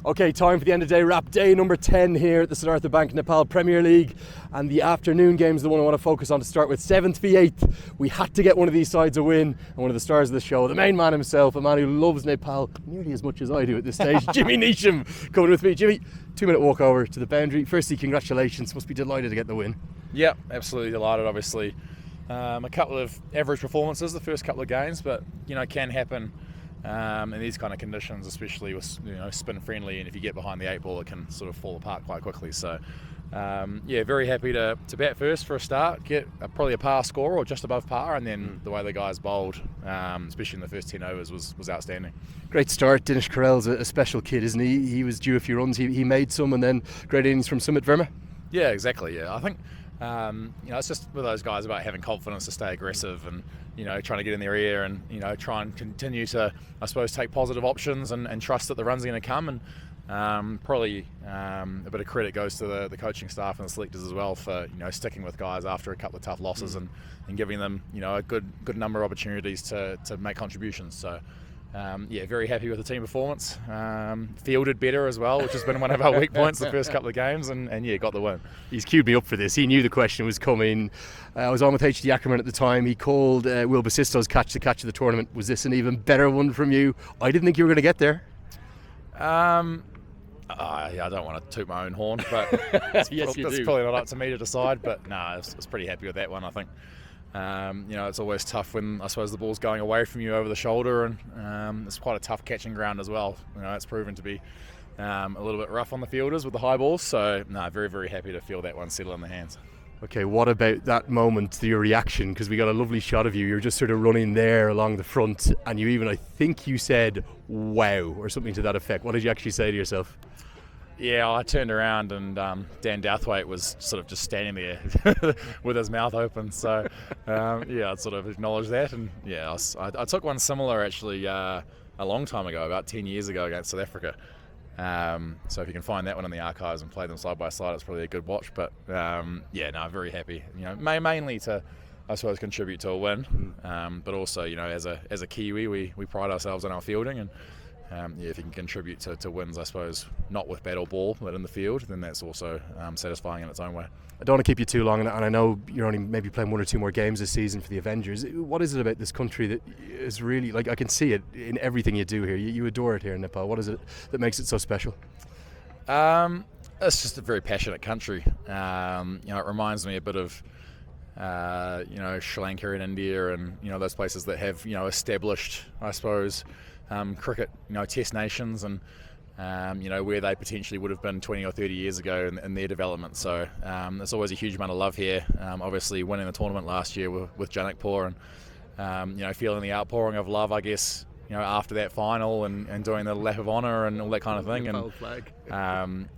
Okay, time for the end of day wrap. Day number 10 here at the Siddhartha Bank Nepal Premier League. And the afternoon game is the one I want to focus on to start with. 7th v 8th. We had to get one of these sides a win. And one of the stars of the show, the main man himself, a man who loves Nepal nearly as much as I do at this stage, Jimmy Neesham, coming with me. Jimmy, 2-minute walk over to the boundary. Firstly, congratulations. Must be delighted to get the win. Yeah, absolutely delighted, obviously. A couple of average performances the first couple of games, but, can happen. In these kind of conditions, especially with spin friendly, and if you get behind the 8 ball, it can sort of fall apart quite quickly. So, very happy to bat first for a start, get probably a par score or just above par, and then the way the guys bowled, especially in the first 10 overs, was outstanding. Great start. Dinesh Karel's a special kid, isn't he? He was due a few runs. He made some, and then great innings from Sumit Verma. Yeah, exactly. Yeah, I think it's just with those guys about having confidence to stay aggressive and trying to get in their ear and try and continue to, I suppose, take positive options and trust that the runs are going to come. And probably a bit of credit goes to the coaching staff and the selectors as well for sticking with guys after a couple of tough losses and giving them a good number of opportunities to make contributions. So. Very happy with the team performance. Fielded better as well, which has been one of our weak points the first couple of games, and got the win. He's queued me up for this. He knew the question was coming. I was on with HD Ackerman at the time. He called Will Basisto's catch the catch of the tournament. Was this an even better one from you? I didn't think you were going to get there. I don't want to toot my own horn, but yes, it's probably not up to me to decide. But I was pretty happy with that one, I think. It's always tough when I suppose the ball's going away from you over the shoulder, and it's quite a tough catching ground as well. It's proven to be a little bit rough on the fielders with the high balls. So very, very happy to feel that one settle in the hands. Okay, what about that moment, your reaction? Because we got a lovely shot of you. You're just sort of running there along the front, and you even, I think you said, wow, or something to that effect. What did you actually say to yourself? Yeah, I turned around and Dan Douthwaite was sort of just standing there with his mouth open. So, I'd sort of acknowledge that. And I took one similar actually a long time ago, about 10 years ago against South Africa. So if you can find that one in the archives and play them side by side, it's probably a good watch. But I'm very happy. Mainly to, I suppose, contribute to a win, but also as a Kiwi, we pride ourselves on our fielding and. If you can contribute to wins, I suppose, not with bat or ball, but in the field, then that's also satisfying in its own way. I don't want to keep you too long, and I know you're only maybe playing 1 or 2 more games this season for the Avengers. What is it about this country that is really, I can see it in everything you do here. You adore it here in Nepal. What is it that makes it so special? It's just a very passionate country. It reminds me a bit of Sri Lanka and India and those places that have established, I suppose, cricket, test nations and where they potentially would have been 20 or 30 years ago in their development. So there's always a huge amount of love here. Obviously winning the tournament last year with Janakpur and feeling the outpouring of love, I guess, after that final and doing the lap of honour and all that kind of thing.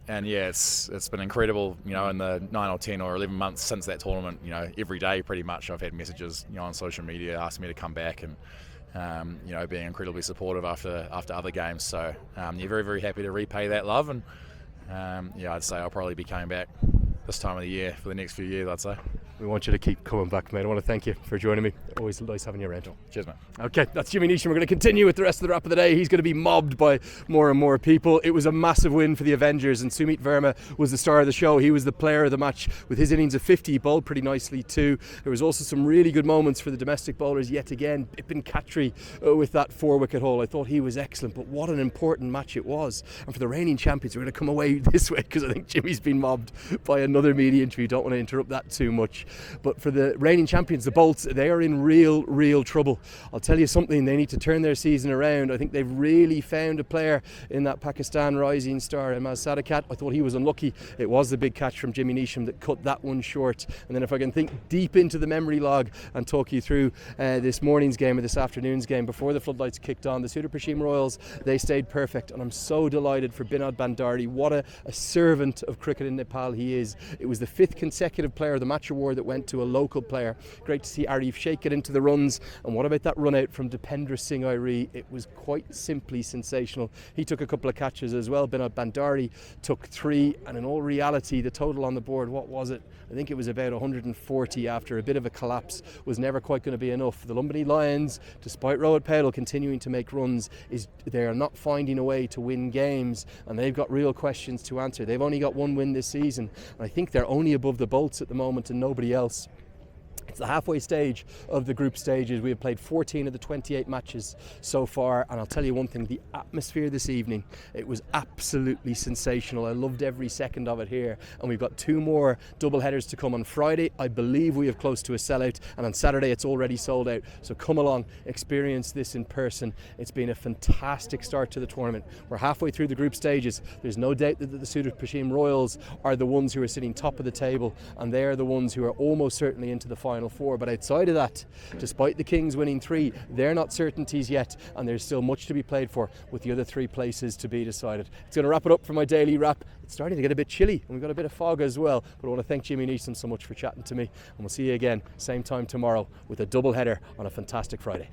It's been incredible. In the 9 or 10 or 11 months since that tournament, every day pretty much I've had messages on social media asking me to come back and being incredibly supportive after other games. So very, very happy to repay that love, and I'd say I'll probably be coming back this time of the year for the next few years, I'd say. We want you to keep coming back, mate. I want to thank you for joining me. Always nice having you around. Cheers, mate. Okay, that's Jimmy Neesham. We're going to continue with the rest of the wrap of the day. He's going to be mobbed by more and more people. It was a massive win for the Avengers, and Sumit Verma was the star of the show. He was the player of the match with his innings of 50. He bowled pretty nicely too. There was also some really good moments for the domestic bowlers yet again. Bipin Khatri with that 4-wicket haul. I thought he was excellent, but what an important match it was. And for the reigning champions, we're going to come away this way because I think Jimmy's been mobbed by another media interview. Don't want to interrupt that too much. But for the reigning champions, the Bolts, they are in real trouble. I'll tell you something, they need to turn their season around. I think they've really found a player in that Pakistan rising star, Ahmad Sadakat. I thought he was unlucky. It was the big catch from Jimmy Neesham that cut that one short. And then if I can think deep into the memory log and talk you through this morning's game or this afternoon's game before the floodlights kicked on, the Sudurpaschim Royals, they stayed perfect, and I'm so delighted for Binod Bhandari. What a servant of cricket in Nepal he is. It was the 5th consecutive Player of the Match award that went to a local player. Great to see Arif Sheikh get into the runs. And what about that run out from Dipendra Singh Airi? It was quite simply sensational. He took a couple of catches as well. Binod Bhandari took 3, and in all reality the total on the board, what was it? I think it was about 140 after a bit of a collapse. Was never quite going to be enough. The Lumbini Lions, despite Rohit Paudel continuing to make runs, they are not finding a way to win games, and they've got real questions to answer. They've only got 1 win this season, and I think they're only above the Bolts at the moment and nobody else. It's the halfway stage of the group stages. We have played 14 of the 28 matches so far, and I'll tell you one thing, the atmosphere this evening, it was absolutely sensational. I loved every second of it here, and we've got 2 more double headers to come on Friday. I believe we have close to a sellout, and on Saturday it's already sold out. So come along, experience this in person. It's been a fantastic start to the tournament. We're halfway through the group stages. There's no doubt that the Sudurpaschim Royals are the ones who are sitting top of the table, and they're the ones who are almost certainly into the final 4. But outside of that, despite the Kings winning 3, they're not certainties yet, and there's still much to be played for with the other 3 places to be decided. It's going to wrap it up for my daily wrap. It's starting to get a bit chilly, and we've got a bit of fog as well, but I want to thank Jimmy Neesham so much for chatting to me, and we'll see you again same time tomorrow with a double header on a fantastic Friday.